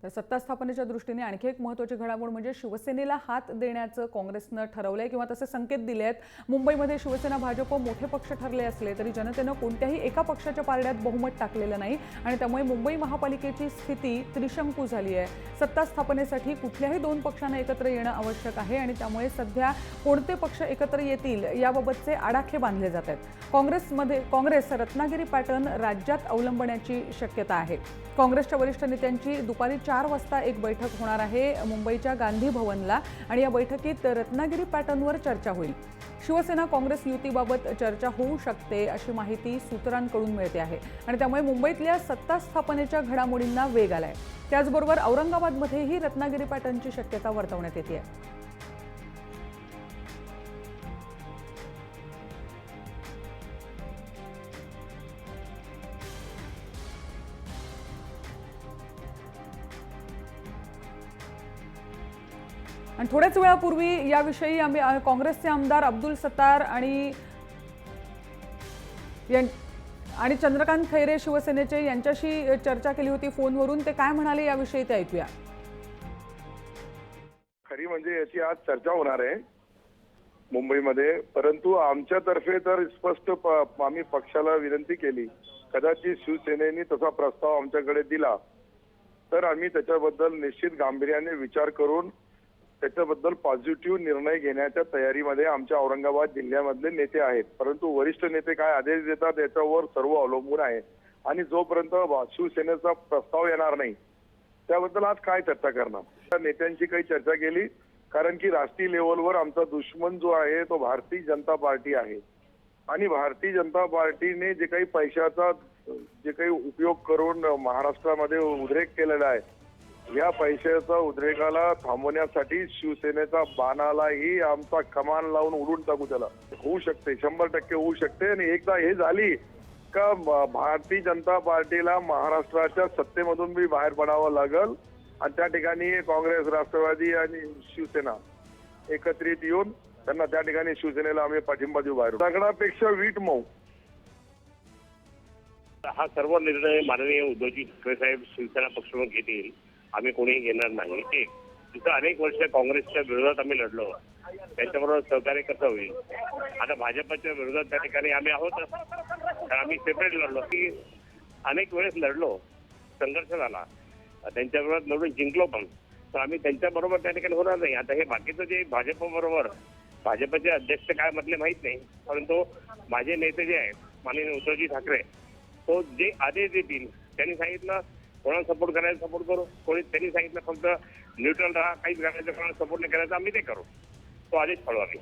तर सत्ता स्थापनेच्या दृष्टीने आणखी एक महत्त्वाची घडामोड म्हणजे शिवसेनेला हात देण्याचं काँग्रेसनं ठरवलंय किंवा तसे संकेत दिले आहेत। मुंबईमध्ये शिवसेना भाजप मोठे पक्ष ठरले असले तरी जनतेनं कोणत्याही एका पक्षाच्या पारड्यात बहुमत टाकलेलं नाही आणि त्यामुळे मुंबई महापालिकेची स्थिती त्रिशंकू झाली आहे। सत्ता स्थापनेसाठी कुठल्याही दोन पक्षांना एकत्र येणं आवश्यक आहे आणि त्यामुळे सध्या कोणते पक्ष एकत्र येतील याबाबतचे आडाखे बांधले जात आहेत। काँग्रेस रत्नागिरी पॅटर्न राज्यात अवलंबण्याची शक्यता आहे। काँग्रेसच्या वरिष्ठ नेत्यांची दुपारी 4 वाजता एक बैठक होणार आहे मुंबईच्या गांधी भवनला आणि या बैठकीत रत्नागिरी पॅटर्नवर चर्चा होईल। शिवसेना काँग्रेस युतीबाबत चर्चा होऊ शकते अशी माहिती सूत्रांकडून मिळते आहे आणि त्यामुळे मुंबईतल्या सत्ता स्थापनेच्या घडामोडींना वेग आलाय। त्याचबरोबर औरंगाबादमध्येही रत्नागिरी पॅटर्नची शक्यता वर्तवण्यात येते आहे। आणि थोड्याच वेळापूर्वी याविषयी आम्ही काँग्रेसचे आमदार अब्दुल सत्तार आणि चंद्रकांत खैरे शिवसेनेचे यांच्याशी चर्चा केली होती फोनवरून। ते काय म्हणाले याविषयी ते ऐकूया। खरी म्हणजे याची आज चर्चा होणार आहे मुंबईमध्ये, परंतु आमच्यातर्फे तर स्पष्ट आम्ही पक्षाला विनंती केली, कदाचित शिवसेनेने तसा प्रस्ताव आमच्याकडे दिला तर आम्ही त्याच्याबद्दल निश्चित गांभीर्याने विचार करून त्याच्याबद्दल पॉझिटिव्ह निर्णय घेण्याच्या तयारीमध्ये आमच्या औरंगाबाद जिल्ह्यामधले नेते आहेत। परंतु वरिष्ठ नेते काय आदेश देतात याच्यावर सर्व अवलंबून आहे आणि जोपर्यंत शिवसेनेचा प्रस्ताव येणार नाही त्याबद्दल आज काय चर्चा करणार। त्या नेत्यांची काही चर्चा केली, कारण की राष्ट्रीय लेवलवर आमचा दुश्मन जो आहे तो भारतीय जनता पार्टी आहे आणि भारतीय जनता पार्टीने जे काही पैशाचा जे काही उपयोग करून महाराष्ट्रामध्ये उद्रेक केलेला आहे, या पैशाचा उद्रेकाला थांबवण्यासाठी शिवसेनेचा बाणालाही आमचा कमान लावून उडून टाकू त्याला होऊ शकते, 100% होऊ शकते। आणि एकदा हे झाली का भारतीय जनता पार्टीला महाराष्ट्राच्या सत्तेमधून बी बाहेर पडावं लागल आणि त्या ठिकाणी काँग्रेस, राष्ट्रवादी आणि शिवसेना एकत्रित येऊन त्यांना त्या ठिकाणी शिवसेनेला आम्ही पाठिंबा देऊ। बाहेर दगडापेक्षा वीट मऊ हा सर्व निर्णय माननीय उद्धवजी ठाकरे साहेब शिवसेना पक्षप्रमुख घेतील, आम्ही कोणीही घेणार नाही। एक तिथं अनेक वर्ष काँग्रेसच्या विरोधात आम्ही लढलो, त्यांच्याबरोबर सहकार्य कसं होईल। आता भाजपच्या विरोधात त्या ठिकाणी आम्ही आहोत, तर आम्ही सेपरेट लढलो की अनेक वेळेस लढलो, संघर्ष झाला, त्यांच्याबरोबर लढून जिंकलो पण, तर आम्ही त्यांच्याबरोबर त्या ठिकाणी होणार नाही। आता हे बाकीचं जे भाजपबरोबर भाजपचे अध्यक्ष काय म्हटले माहीत नाही, परंतु माझे नेते जे आहेत माननीय उद्धवजी ठाकरे, तो जे आदेश देतील त्यांनी सांगितलं कोणाला सपोर्ट करायला सपोर्ट करू, त्यांनी सांगितलं फक्त न्यूट्रल राहा, काहीच करायचं कोणाला सपोर्ट नाही करायचा आम्ही ते करू, तो आदेश पाळू आम्ही।